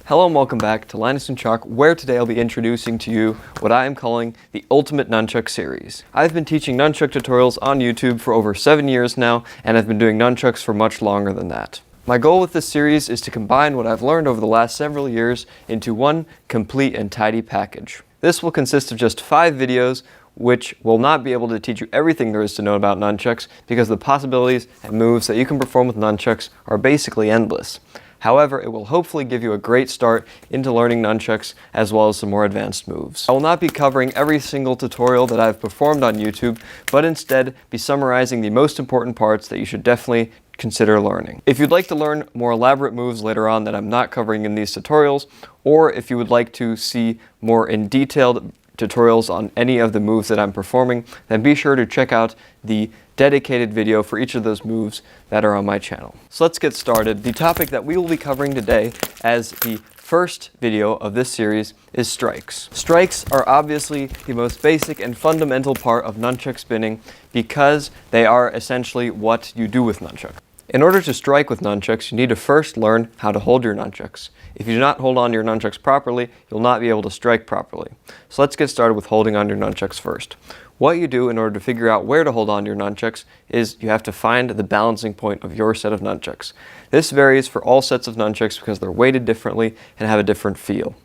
Hello and welcome back to Nunchaku, where today I'll be introducing to you what I am calling the Ultimate Nunchuck series. I've been teaching nunchuck tutorials on YouTube for over 7 years now, and I've been doing nunchucks for much longer than that. My goal with this series is to combine what I've learned over the last several years into one complete and tidy package. This will consist of just 5 videos, which will not be able to teach you everything there is to know about nunchucks because the possibilities and moves that you can perform with nunchucks are basically endless. However, it will hopefully give you a great start into learning nunchucks as well as some more advanced moves. I will not be covering every single tutorial that I've performed on YouTube, but instead be summarizing the most important parts that you should definitely consider learning. If you'd like to learn more elaborate moves later on that I'm not covering in these tutorials, or if you would like to see more in detailed tutorials on any of the moves that I'm performing, then be sure to check out the dedicated video for each of those moves that are on my channel. So let's get started. The topic that we will be covering today as the first video of this series is strikes. Strikes are obviously the most basic and fundamental part of nunchuck spinning because they are essentially what you do with nunchuck. In order to strike with nunchucks, you need to first learn how to hold your nunchucks. If you do not hold on to your nunchucks properly, you'll not be able to strike properly. So let's get started with holding on to your nunchucks first. What you do in order to figure out where to hold on to your nunchucks is you have to find the balancing point of your set of nunchucks. This varies for all sets of nunchucks because they're weighted differently and have a different feel.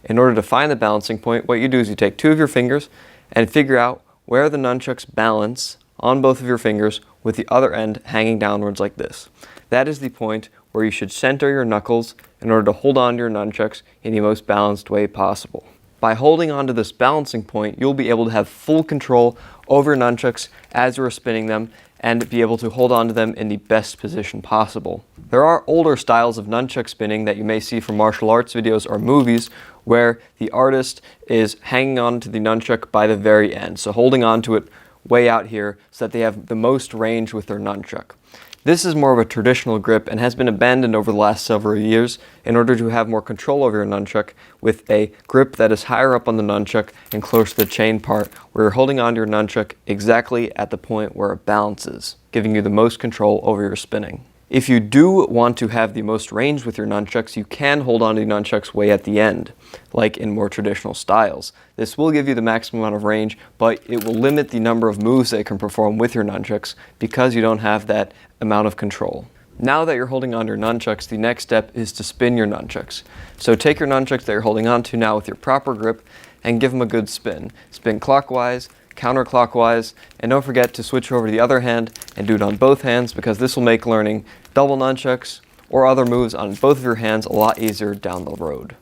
In order to find the balancing point, what you do is you take 2 of your fingers and figure out where the nunchucks balance on both of your fingers with the other end hanging downwards like this. That is the point where you should center your knuckles in order to hold on to your nunchucks in the most balanced way possible. By holding on to this balancing point, you'll be able to have full control over your nunchucks as you are spinning them and be able to hold on to them in the best position possible. There are older styles of nunchuck spinning that you may see from martial arts videos or movies where the artist is hanging on to the nunchuck by the very end, so holding on to it way out here so that they have the most range with their nunchuck. This is more of a traditional grip and has been abandoned over the last several years in order to have more control over your nunchuck with a grip that is higher up on the nunchuck and close to the chain part where you're holding onto your nunchuck exactly at the point where it balances, giving you the most control over your spinning. If you do want to have the most range with your nunchucks, you can hold on to the nunchucks way at the end, like in more traditional styles. This will give you the maximum amount of range, but it will limit the number of moves that you can perform with your nunchucks because you don't have that amount of control. Now that you're holding on to your nunchucks, the next step is to spin your nunchucks. So take your nunchucks that you're holding on to now with your proper grip and give them a good spin. Spin clockwise, counterclockwise, and don't forget to switch over to the other hand and do it on both hands because this will make learning double nunchucks or other moves on both of your hands a lot easier down the road.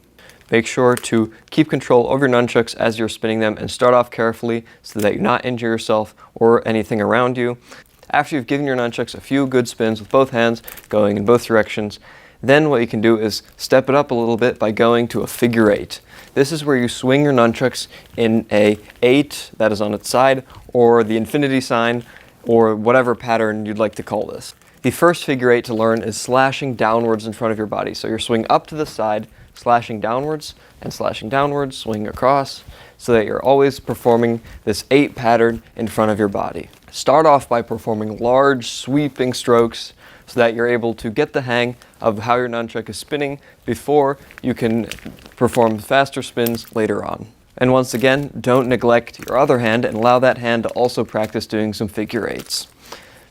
Make sure to keep control over your nunchucks as you're spinning them and start off carefully so that you not injure yourself or anything around you. After you've given your nunchucks a few good spins with both hands going in both directions, then what you can do is step it up a little bit by going to a figure 8. This is where you swing your nunchucks in a 8 that is on its side, or the infinity sign, or whatever pattern you'd like to call this. The first figure 8 to learn is slashing downwards in front of your body. So you're swinging up to the side, slashing downwards, swinging across, so that you're always performing this 8 pattern in front of your body. Start off by performing large sweeping strokes so that you're able to get the hang of how your nunchuck is spinning before you can perform faster spins later on. And once again, don't neglect your other hand and allow that hand to also practice doing some figure 8s.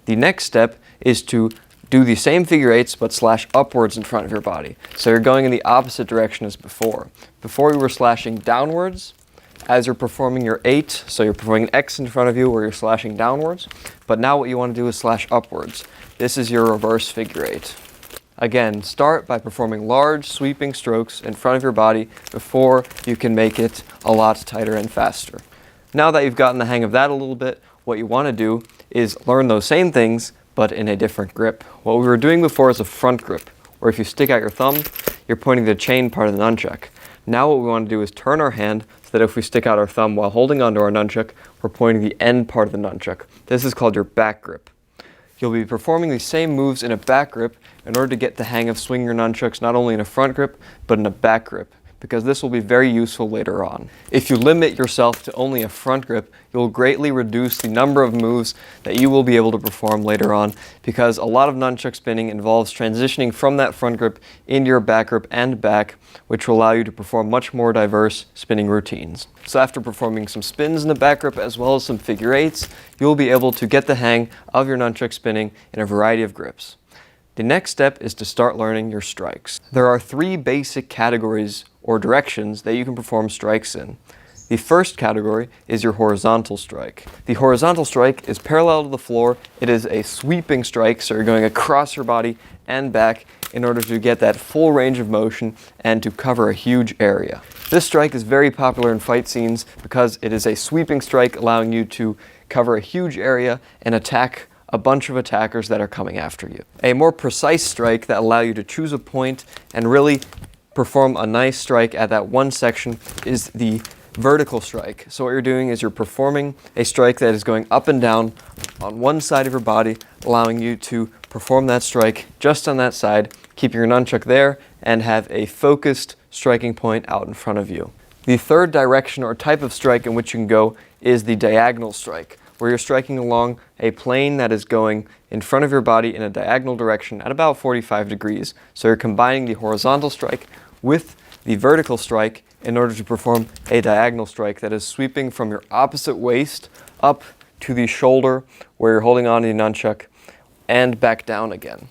The next step is to do the same figure 8s but slash upwards in front of your body. So you're going in the opposite direction as before. Before you were slashing downwards as you're performing your 8, so you're performing an X in front of you where you're slashing downwards, but now what you want to do is slash upwards. This is your reverse figure 8. Again, start by performing large sweeping strokes in front of your body before you can make it a lot tighter and faster. Now that you've gotten the hang of that a little bit, what you want to do is learn those same things but in a different grip. What we were doing before is a front grip, where if you stick out your thumb, you're pointing the chain part of the nunchuck. Now what we want to do is turn our hand so that if we stick out our thumb while holding onto our nunchuck, we're pointing the end part of the nunchuck. This is called your back grip. You'll be performing these same moves in a back grip in order to get the hang of swinging your nunchucks not only in a front grip, but in a back grip, because this will be very useful later on. If you limit yourself to only a front grip, you'll greatly reduce the number of moves that you will be able to perform later on, because a lot of nunchuck spinning involves transitioning from that front grip into your back grip and back, which will allow you to perform much more diverse spinning routines. So after performing some spins in the back grip as well as some figure eights, you'll be able to get the hang of your nunchuck spinning in a variety of grips. The next step is to start learning your strikes. There are 3 basic categories or directions that you can perform strikes in. The first category is your horizontal strike. The horizontal strike is parallel to the floor. It is a sweeping strike, so you're going across your body and back in order to get that full range of motion and to cover a huge area. This strike is very popular in fight scenes because it is a sweeping strike, allowing you to cover a huge area and attack a bunch of attackers that are coming after you. A more precise strike that allows you to choose a point and really perform a nice strike at that one section is the vertical strike. So what you're doing is you're performing a strike that is going up and down on one side of your body, allowing you to perform that strike just on that side, keeping your nunchuck there, and have a focused striking point out in front of you. The third direction or type of strike in which you can go is the diagonal strike, where you're striking along a plane that is going in front of your body in a diagonal direction at about 45 degrees. So you're combining the horizontal strike with the vertical strike in order to perform a diagonal strike that is sweeping from your opposite waist up to the shoulder where you're holding on to the nunchuck and back down again.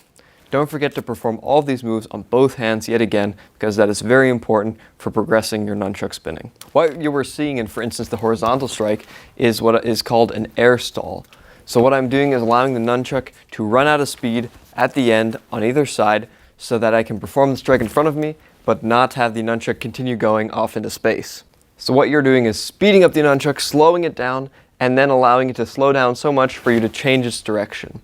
Don't forget to perform all of these moves on both hands yet again, because that is very important for progressing your nunchuck spinning. What you were seeing in, for instance, the horizontal strike is what is called an air stall. So what I'm doing is allowing the nunchuck to run out of speed at the end on either side so that I can perform the strike in front of me, but not have the nunchuck continue going off into space. So what you're doing is speeding up the nunchuck, slowing it down, and then allowing it to slow down so much for you to change its direction.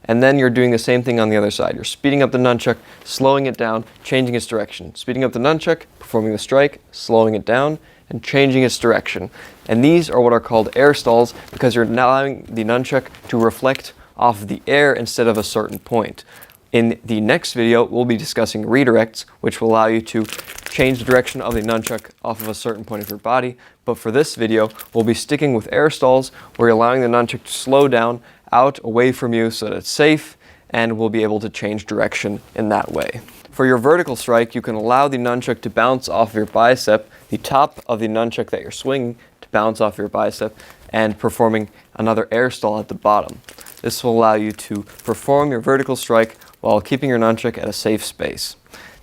And then you're doing the same thing on the other side. You're speeding up the nunchuck, slowing it down, changing its direction. Speeding up the nunchuck, performing the strike, slowing it down, and changing its direction. And these are what are called air stalls, because you're allowing the nunchuck to reflect off the air instead of a certain point. In the next video, we'll be discussing redirects, which will allow you to change the direction of the nunchuck off of a certain point of your body. But for this video, we'll be sticking with air stalls, where you're allowing the nunchuck to slow down out away from you so that it's safe, and we'll be able to change direction in that way. For your vertical strike, you can allow the nunchuck to bounce off your bicep, the top of the nunchuck that you're swinging to bounce off your bicep, and performing another air stall at the bottom. This will allow you to perform your vertical strike while keeping your nunchuck at a safe space.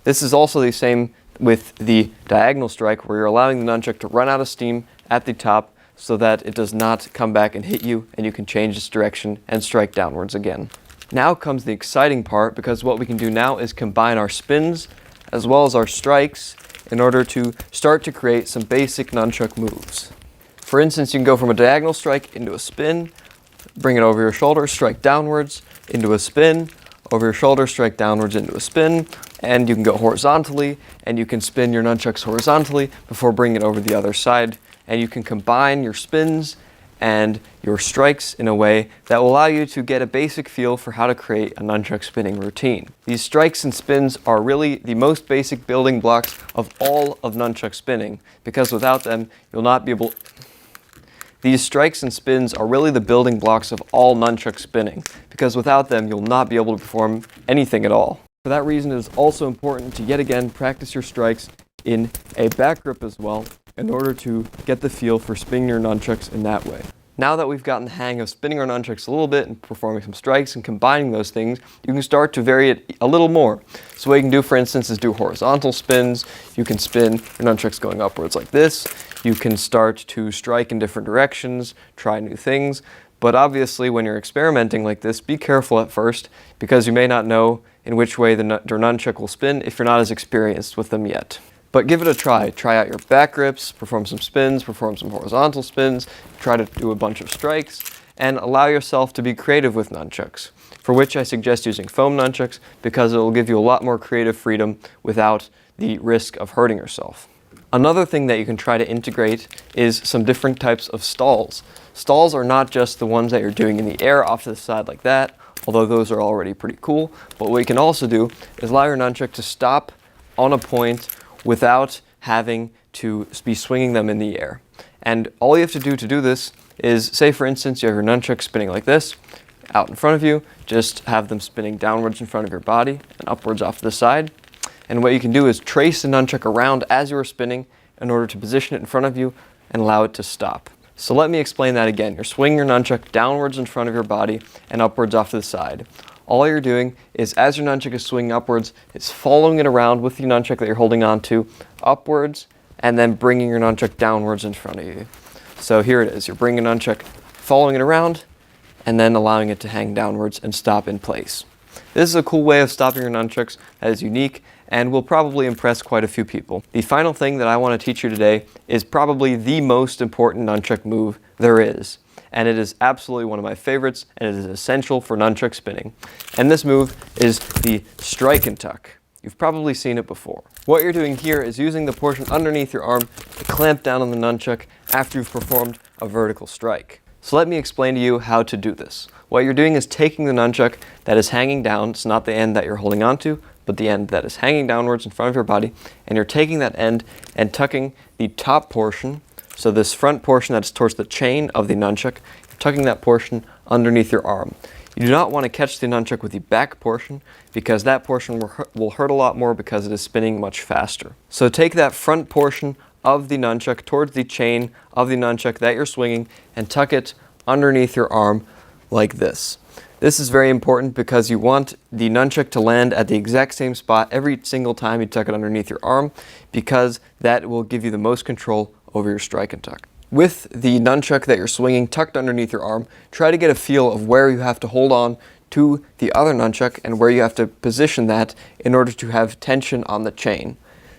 This is also the same with the diagonal strike, where you're allowing the nunchuck to run out of steam at the top so that it does not come back and hit you, and you can change its direction and strike downwards again. Now comes the exciting part, because what we can do now is combine our spins as well as our strikes in order to start to create some basic nunchuck moves. For instance, you can go from a diagonal strike into a spin, bring it over your shoulder, strike downwards, into a spin, over your shoulder, strike downwards into a spin, and you can go horizontally, and you can spin your nunchucks horizontally before bringing it over the other side. And you can combine your spins and your strikes in a way that will allow you to get a basic feel for how to create a nunchuck spinning routine. These strikes and spins are really the most basic building blocks of all of nunchuck spinning, because without them, you'll not be able... These strikes and spins are really the building blocks of all nunchuck spinning, because without them, you'll not be able to perform anything at all. For that reason, it is also important to yet again practice your strikes in a back grip as well, in order to get the feel for spinning your nunchucks in that way. Now that we've gotten the hang of spinning our nunchucks a little bit and performing some strikes and combining those things, you can start to vary it a little more. So what you can do, for instance, is do horizontal spins. You can spin your nunchucks going upwards like this. You can start to strike in different directions, try new things. But obviously, when you're experimenting like this, be careful at first, because you may not know in which way your nunchuck will spin if you're not as experienced with them yet. But give it a try. Try out your back grips, perform some spins, perform some horizontal spins, try to do a bunch of strikes, and allow yourself to be creative with nunchucks, for which I suggest using foam nunchucks, because it will give you a lot more creative freedom without the risk of hurting yourself. Another thing that you can try to integrate is some different types of stalls. Stalls are not just the ones that you're doing in the air off to the side like that, although those are already pretty cool, but what you can also do is allow your nunchuck to stop on a point without having to be swinging them in the air. And all you have to do this is, say for instance, you have your nunchucks spinning like this, out in front of you, just have them spinning downwards in front of your body and upwards off to the side. And what you can do is trace the nunchuck around as you are spinning in order to position it in front of you and allow it to stop. So let me explain that again. You're swinging your nunchuck downwards in front of your body and upwards off to the side. All you're doing is, as your nunchuck is swinging upwards, it's following it around with the nunchuck that you're holding on to upwards and then bringing your nunchuck downwards in front of you. So here it is. You're bringing a nunchuck, following it around, and then allowing it to hang downwards and stop in place. This is a cool way of stopping your nunchucks that is unique and will probably impress quite a few people. The final thing that I want to teach you today is probably the most important nunchuck move there is. And it is absolutely one of my favorites, and it is essential for nunchuck spinning. And this move is the strike and tuck. You've probably seen it before. What you're doing here is using the portion underneath your arm to clamp down on the nunchuck after you've performed a vertical strike. So let me explain to you how to do this. What you're doing is taking the nunchuck that is hanging down, it's not the end that you're holding onto, but the end that is hanging downwards in front of your body, and you're taking that end and tucking the top portion, so this front portion that's towards the chain of the nunchuck, you're tucking that portion underneath your arm. You do not want to catch the nunchuck with the back portion because that portion will hurt a lot more because it is spinning much faster. So take that front portion of the nunchuck towards the chain of the nunchuck that you're swinging and tuck it underneath your arm like this. This is very important because you want the nunchuck to land at the exact same spot every single time you tuck it underneath your arm, because that will give you the most control over your strike and tuck. With the nunchuck that you're swinging tucked underneath your arm, try to get a feel of where you have to hold on to the other nunchuck and where you have to position that in order to have tension on the chain.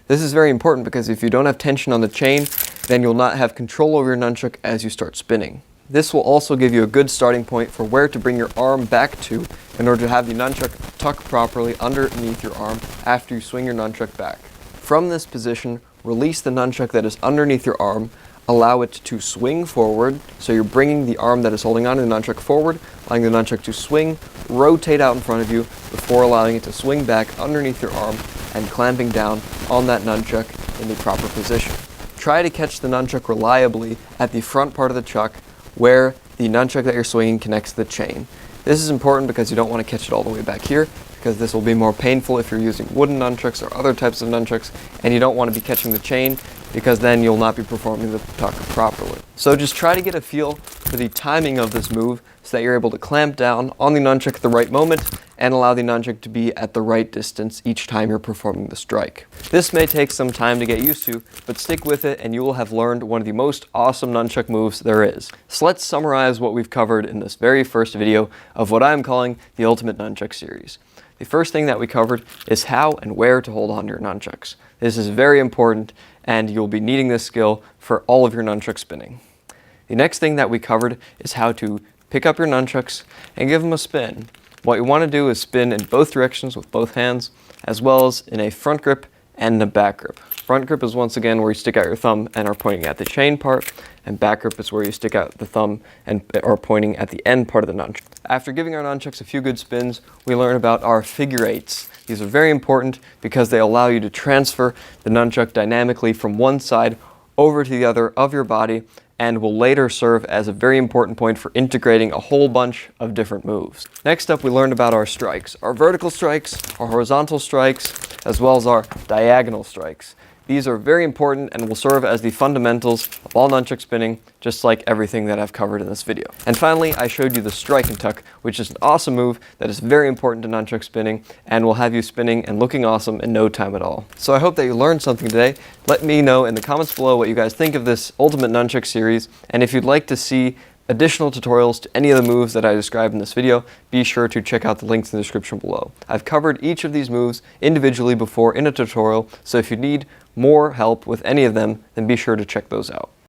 This is very important because if you don't have tension on the chain, then you'll not have control over your nunchuck as you start spinning. This will also give you a good starting point for where to bring your arm back to in order to have the nunchuck tuck properly underneath your arm after you swing your nunchuck back. From this position, release the nunchuck that is underneath your arm, allow it to swing forward, so you're bringing the arm that is holding onto the nunchuck forward, allowing the nunchuck to swing, rotate out in front of you before allowing it to swing back underneath your arm and clamping down on that nunchuck in the proper position. Try to catch the nunchuck reliably at the front part of the chuck where the nunchuck that you're swinging connects to the chain. This is important because you don't want to catch it all the way back here, because this will be more painful if you're using wooden nunchucks or other types of nunchucks, and you don't want to be catching the chain because then you'll not be performing the tuck properly. So just try to get a feel for the timing of this move so that you're able to clamp down on the nunchuck at the right moment and allow the nunchuck to be at the right distance each time you're performing the strike. This may take some time to get used to, but stick with it and you will have learned one of the most awesome nunchuck moves there is. So let's summarize what we've covered in this very first video of what I'm calling the Ultimate Nunchuck series. The first thing that we covered is how and where to hold on to your nunchucks. This is very important and you'll be needing this skill for all of your nunchuck spinning. The next thing that we covered is how to pick up your nunchucks and give them a spin. What you want to do is spin in both directions with both hands, as well as in a front grip and a back grip. Front grip is once again where you stick out your thumb and are pointing at the chain part, and back grip is where you stick out the thumb and are pointing at the end part of the nunchuck. After giving our nunchucks a few good spins, we learn about our figure eights. These are very important because they allow you to transfer the nunchuck dynamically from one side over to the other of your body, and will later serve as a very important point for integrating a whole bunch of different moves. Next up, we learned about our strikes. Our vertical strikes, our horizontal strikes, as well as our diagonal strikes. These are very important and will serve as the fundamentals of all nunchuck spinning, just like everything that I've covered in this video. And finally, I showed you the strike and tuck, which is an awesome move that is very important to nunchuck spinning and will have you spinning and looking awesome in no time at all. So I hope that you learned something today. Let me know in the comments below what you guys think of this Ultimate Nunchuck series, and if you'd like to see additional tutorials to any of the moves that I described in this video, be sure to check out the links in the description below. I've covered each of these moves individually before in a tutorial, so if you need more help with any of them, then be sure to check those out.